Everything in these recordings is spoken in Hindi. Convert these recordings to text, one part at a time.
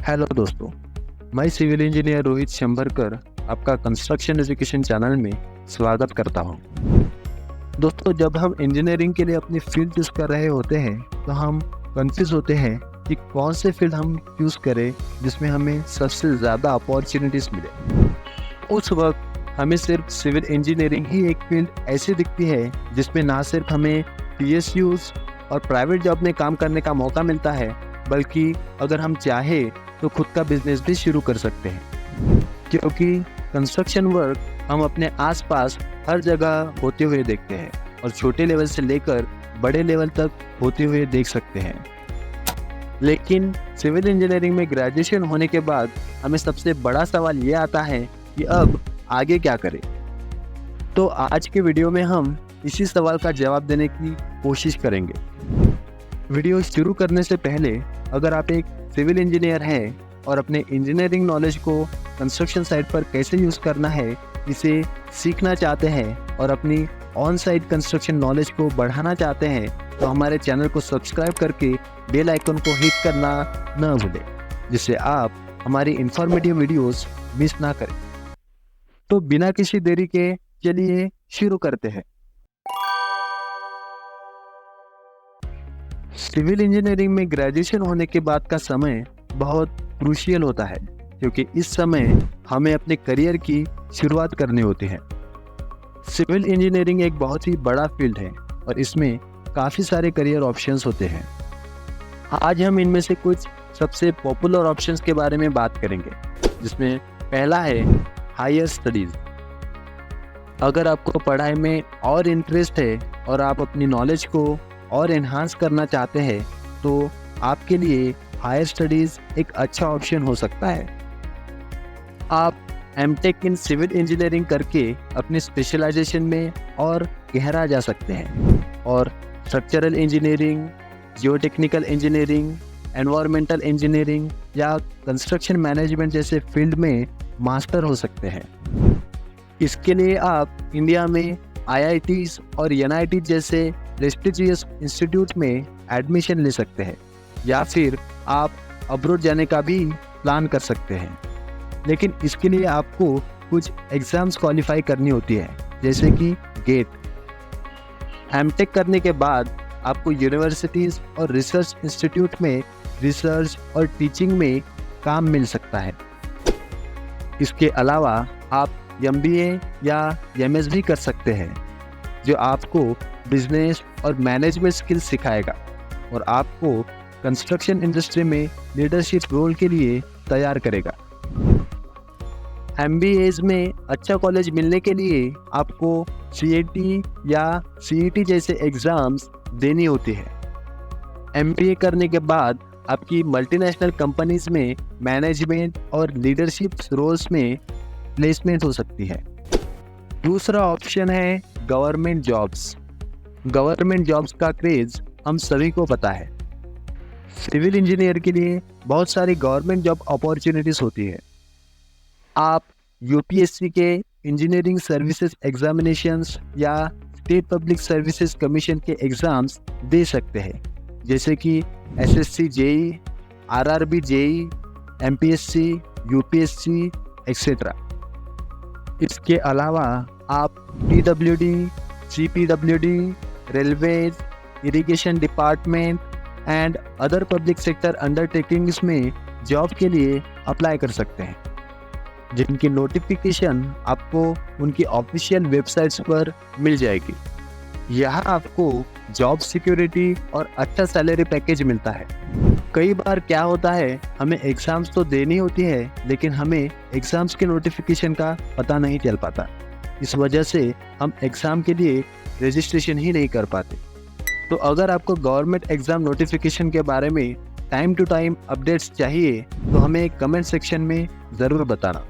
हेलो दोस्तों, मैं सिविल इंजीनियर रोहित शंभरकर आपका कंस्ट्रक्शन एजुकेशन चैनल में स्वागत करता हूं। दोस्तों, जब हम इंजीनियरिंग के लिए अपनी फील्ड चूज़ कर रहे होते हैं तो हम कंफ्यूज होते हैं कि कौन से फील्ड हम चूज़ करें जिसमें हमें सबसे ज़्यादा अपॉर्चुनिटीज़ मिले। उस वक्त हमें सिर्फ सिविल इंजीनियरिंग ही एक फील्ड ऐसी दिखती है जिसमें ना सिर्फ हमें PSUs और प्राइवेट जॉब में काम करने का मौका मिलता है, बल्कि अगर हम चाहे तो खुद का बिजनेस भी शुरू कर सकते हैं, क्योंकि कंस्ट्रक्शन वर्क हम अपने आसपास हर जगह होते हुए देखते हैं और छोटे लेवल से लेकर बड़े लेवल तक होते हुए देख सकते हैं। लेकिन सिविल इंजीनियरिंग में ग्रेजुएशन होने के बाद हमें सबसे बड़ा सवाल ये आता है कि अब आगे क्या करें। तो आज के वीडियो में हम इसी सवाल का जवाब देने की कोशिश करेंगे। वीडियो शुरू करने से पहले, अगर आप एक सिविल इंजीनियर हैं और अपने इंजीनियरिंग नॉलेज को कंस्ट्रक्शन साइट पर कैसे यूज़ करना है इसे सीखना चाहते हैं और अपनी ऑन साइट कंस्ट्रक्शन नॉलेज को बढ़ाना चाहते हैं, तो हमारे चैनल को सब्सक्राइब करके बेल आइकन को हिट करना न भूलें, जिससे आप हमारी इंफॉर्मेटिव वीडियोस मिस ना करें। तो बिना किसी देरी के चलिए शुरू करते हैं। सिविल इंजीनियरिंग में ग्रेजुएशन होने के बाद का समय बहुत क्रूशियल होता है, क्योंकि इस समय हमें अपने करियर की शुरुआत करनी होती है। सिविल इंजीनियरिंग एक बहुत ही बड़ा फील्ड है और इसमें काफ़ी सारे करियर ऑप्शंस होते हैं। आज हम इनमें से कुछ सबसे पॉपुलर ऑप्शंस के बारे में बात करेंगे, जिसमें पहला है हायर स्टडीज़। अगर आपको पढ़ाई में और इंटरेस्ट है और आप अपनी नॉलेज को और एनहांस करना चाहते हैं, तो आपके लिए हायर स्टडीज़ एक अच्छा ऑप्शन हो सकता है। आप MTech इन सिविल इंजीनियरिंग करके अपनी स्पेशलाइजेशन में और गहरा जा सकते हैं और structural engineering, geotechnical engineering, environmental engineering या कंस्ट्रक्शन मैनेजमेंट जैसे फील्ड में मास्टर हो सकते हैं। इसके लिए आप इंडिया में IITs और NIT जैसे प्रेस्टिजियस इंस्टीट्यूट में एडमिशन ले सकते हैं, या फिर आप अब्रॉड जाने का भी प्लान कर सकते हैं। लेकिन इसके लिए आपको कुछ एग्ज़ाम्स क्वालिफाई करनी होती है, जैसे कि गेट। MTech करने के बाद आपको यूनिवर्सिटीज़ और रिसर्च इंस्टीट्यूट में रिसर्च और टीचिंग में काम मिल सकता है। इसके अलावा आप MBA या MS भी कर सकते हैं, जो आपको बिजनेस और मैनेजमेंट स्किल्स सिखाएगा और आपको कंस्ट्रक्शन इंडस्ट्री में लीडरशिप रोल के लिए तैयार करेगा। MBAs में अच्छा कॉलेज मिलने के लिए आपको CAT या CET जैसे एग्ज़ाम्स देनी होती है। MBA करने के बाद आपकी मल्टीनेशनल कंपनीज में मैनेजमेंट और लीडरशिप रोल्स में प्लेसमेंट हो सकती है। दूसरा ऑप्शन है गवर्नमेंट जॉब्स। गवर्नमेंट जॉब्स का क्रेज़ हम सभी को पता है। सिविल इंजीनियर के लिए बहुत सारी गवर्नमेंट जॉब अपॉर्चुनिटीज़ होती है। आप UPSC के इंजीनियरिंग सर्विसेज एग्जामिनेशंस या स्टेट पब्लिक सर्विसेज कमीशन के एग्ज़ाम्स दे सकते हैं, जैसे कि SSC JEE, RRB JEE, MPSC, UPSC etcetera. इसके अलावा आप PWD, CPWD, railways, irrigation department and other public sector undertakings में जॉब के लिए अप्लाई कर सकते हैं, जिनकी नोटिफिकेशन आपको उनकी ऑफिशियल वेबसाइट्स पर मिल जाएगी। यहाँ आपको जॉब सिक्योरिटी और अच्छा सैलरी पैकेज मिलता है। कई बार क्या होता है, हमें एग्ज़ाम्स तो देनी होती है, लेकिन हमें एग्ज़ाम्स के नोटिफिकेशन का पता नहीं चल पाता। इस वजह से हम एग्ज़ाम के लिए रजिस्ट्रेशन ही नहीं कर पाते। तो अगर आपको गवर्नमेंट एग्ज़ाम नोटिफिकेशन के बारे में टाइम टू टाइम अपडेट्स चाहिए, तो हमें कमेंट सेक्शन में ज़रूर बताना।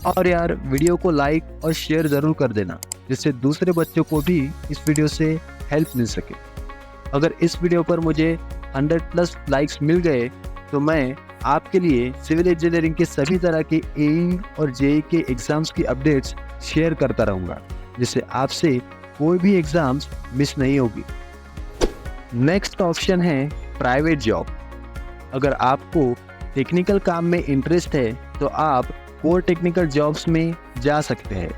और यार, वीडियो को लाइक और शेयर ज़रूर कर देना, जिससे दूसरे बच्चों को भी इस वीडियो से हेल्प मिल सके। अगर इस वीडियो पर मुझे 100+ लाइक्स मिल गए तो मैं आपके लिए सिविल इंजीनियरिंग के सभी तरह के AE और JEE के एग्ज़ाम्स की अपडेट्स शेयर करता रहूँगा, जिससे आपसे कोई भी एग्ज़ाम्स मिस नहीं होगी। नेक्स्ट ऑप्शन है प्राइवेट जॉब। अगर आपको टेक्निकल काम में इंटरेस्ट है तो आप कोर टेक्निकल जॉब्स में जा सकते हैं।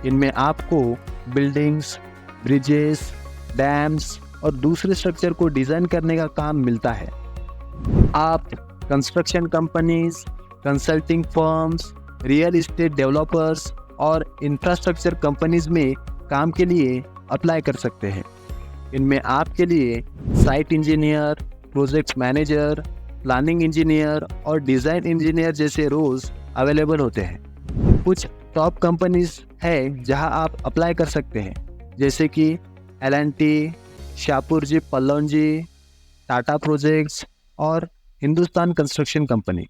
इनमें आपको बिल्डिंग्स, ब्रिजेस, डैम्स और दूसरे स्ट्रक्चर को डिज़ाइन करने का काम मिलता है। आप construction companies, consulting firms, real estate developers और इंफ्रास्ट्रक्चर कंपनीज में काम के लिए अप्लाई कर सकते हैं। इनमें आपके लिए site engineer, project manager, planning engineer और डिज़ाइन इंजीनियर जैसे रोल्स अवेलेबल होते हैं। कुछ टॉप कंपनीज है जहां आप अप्लाई कर सकते हैं, जैसे कि L&T, शाहपुरजी पल्लौजी, टाटा प्रोजेक्ट्स और Hindustan construction company.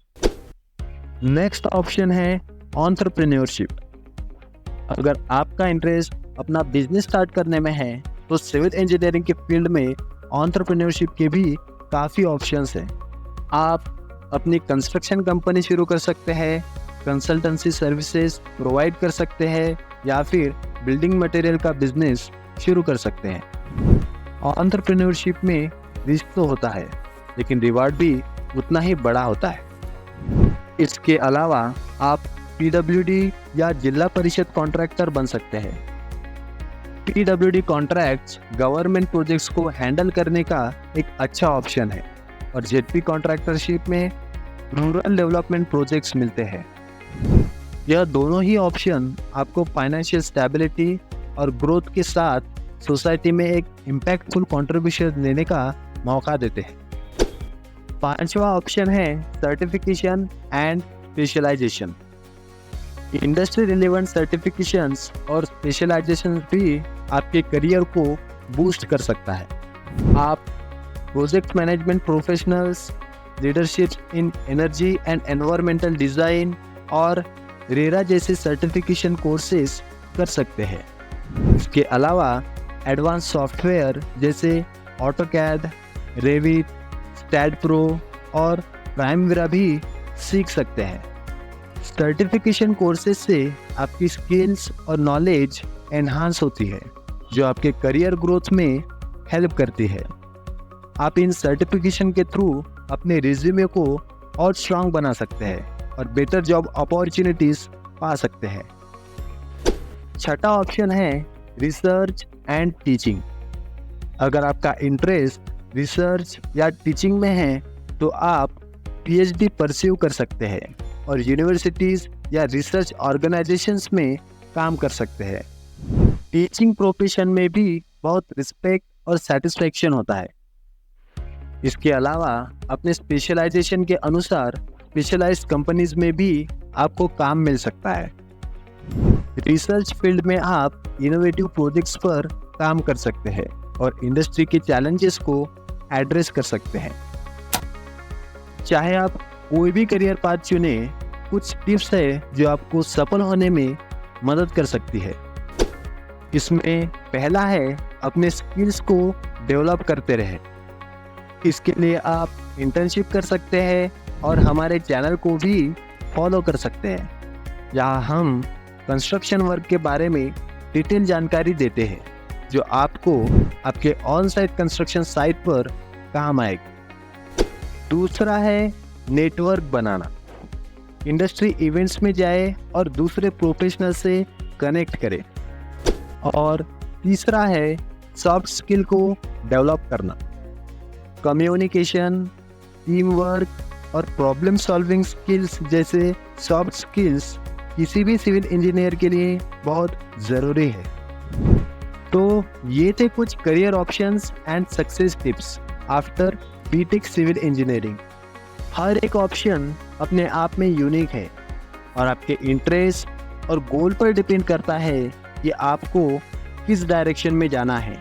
Next option है एंटरप्रेन्योरशिप। अगर आपका इंटरेस्ट अपना बिजनेस स्टार्ट करने में है तो सिविल इंजीनियरिंग के फील्ड में एंटरप्रेन्योरशिप के भी काफ़ी ऑप्शंस हैं। आप अपनी कंस्ट्रक्शन कंपनी शुरू कर सकते हैं, कंसल्टेंसी सर्विसेज प्रोवाइड कर सकते हैं या फिर बिल्डिंग मटेरियल का बिजनेस शुरू कर सकते हैं। एंटरप्रेन्योरशिप में रिस्क तो होता है लेकिन रिवार्ड भी उतना ही बड़ा होता है। इसके अलावा आप PWD या जिला परिषद कॉन्ट्रैक्टर बन सकते हैं। PWD कॉन्ट्रैक्ट्स गवर्नमेंट प्रोजेक्ट्स को हैंडल करने का एक अच्छा ऑप्शन है और ZP कॉन्ट्रैक्टरशिप में रूरल डेवलपमेंट प्रोजेक्ट्स मिलते हैं। यह दोनों ही ऑप्शन आपको फाइनेंशियल स्टेबिलिटी और ग्रोथ के साथ सोसाइटी में एक इम्पैक्टफुल कंट्रीब्यूशन देने का मौका देते हैं। पांचवा ऑप्शन है certification and specialization. Industry relevant certifications और स्पेशलाइजेशन भी आपके करियर को बूस्ट कर सकता है। आप project management professionals, leadership in energy and environmental design और रेरा जैसे सर्टिफिकेशन कोर्सेज कर सकते हैं। इसके अलावा एडवांस सॉफ्टवेयर जैसे ऑटोकैड, रेविट, स्टैड प्रो और प्राइमवीरा भी सीख सकते हैं। सर्टिफिकेशन कोर्सेज से आपकी स्किल्स और नॉलेज एनहांस होती है जो आपके करियर ग्रोथ में हेल्प करती है। आप इन सर्टिफिकेशन के थ्रू अपने रिज्यूमे को और स्ट्रांग बना सकते हैं और बेटर जॉब अपॉर्चुनिटीज पा सकते हैं। छठा ऑप्शन है रिसर्च एंड टीचिंग। अगर आपका इंटरेस्ट रिसर्च या टीचिंग में है तो आप PhD परस्यू कर सकते हैं और यूनिवर्सिटीज़ या रिसर्च ऑर्गेनाइजेशंस में काम कर सकते हैं। टीचिंग प्रोफेशन में भी बहुत रिस्पेक्ट और सेटिस्फैक्शन होता है। इसके अलावा अपने स्पेशलाइजेशन के अनुसार स्पेशलाइज्ड कंपनीज में भी आपको काम मिल सकता है। रिसर्च फील्ड में आप इनोवेटिव प्रोजेक्ट्स पर काम कर सकते हैं और इंडस्ट्री के चैलेंजेस को एड्रेस कर सकते हैं। चाहे आप कोई भी करियर पाथ चुने, कुछ टिप्स है जो आपको सफल होने में मदद कर सकती है। इसमें पहला है अपने स्किल्स को डेवलप करते रहें। इसके लिए आप इंटर्नशिप कर सकते हैं और हमारे चैनल को भी फॉलो कर सकते हैं, जहां हम कंस्ट्रक्शन वर्क के बारे में डिटेल जानकारी देते हैं जो आपको आपके ऑन साइट कंस्ट्रक्शन साइट पर काम आएगी। दूसरा है नेटवर्क बनाना। इंडस्ट्री इवेंट्स में जाए और दूसरे प्रोफेशनल से कनेक्ट करें। और तीसरा है सॉफ्ट स्किल को डेवलप करना। कम्युनिकेशन, टीम वर्क और प्रॉब्लम सॉल्विंग स्किल्स जैसे सॉफ्ट स्किल्स किसी भी सिविल इंजीनियर के लिए बहुत ज़रूरी है। तो ये थे कुछ career options and success tips after BTech civil engineering. हर एक ऑप्शन अपने आप में यूनिक है और आपके इंटरेस्ट और गोल पर डिपेंड करता है कि आपको किस डायरेक्शन में जाना है।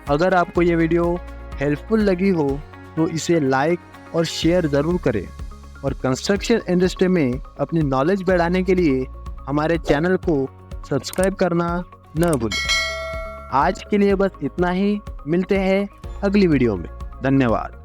अगर आपको ये वीडियो हेल्पफुल लगी हो तो इसे लाइक और शेयर ज़रूर करें और कंस्ट्रक्शन इंडस्ट्री में अपनी नॉलेज बढ़ाने के लिए हमारे चैनल को सब्सक्राइब करना न भूलें। आज के लिए बस इतना ही। मिलते हैं अगली वीडियो में। धन्यवाद।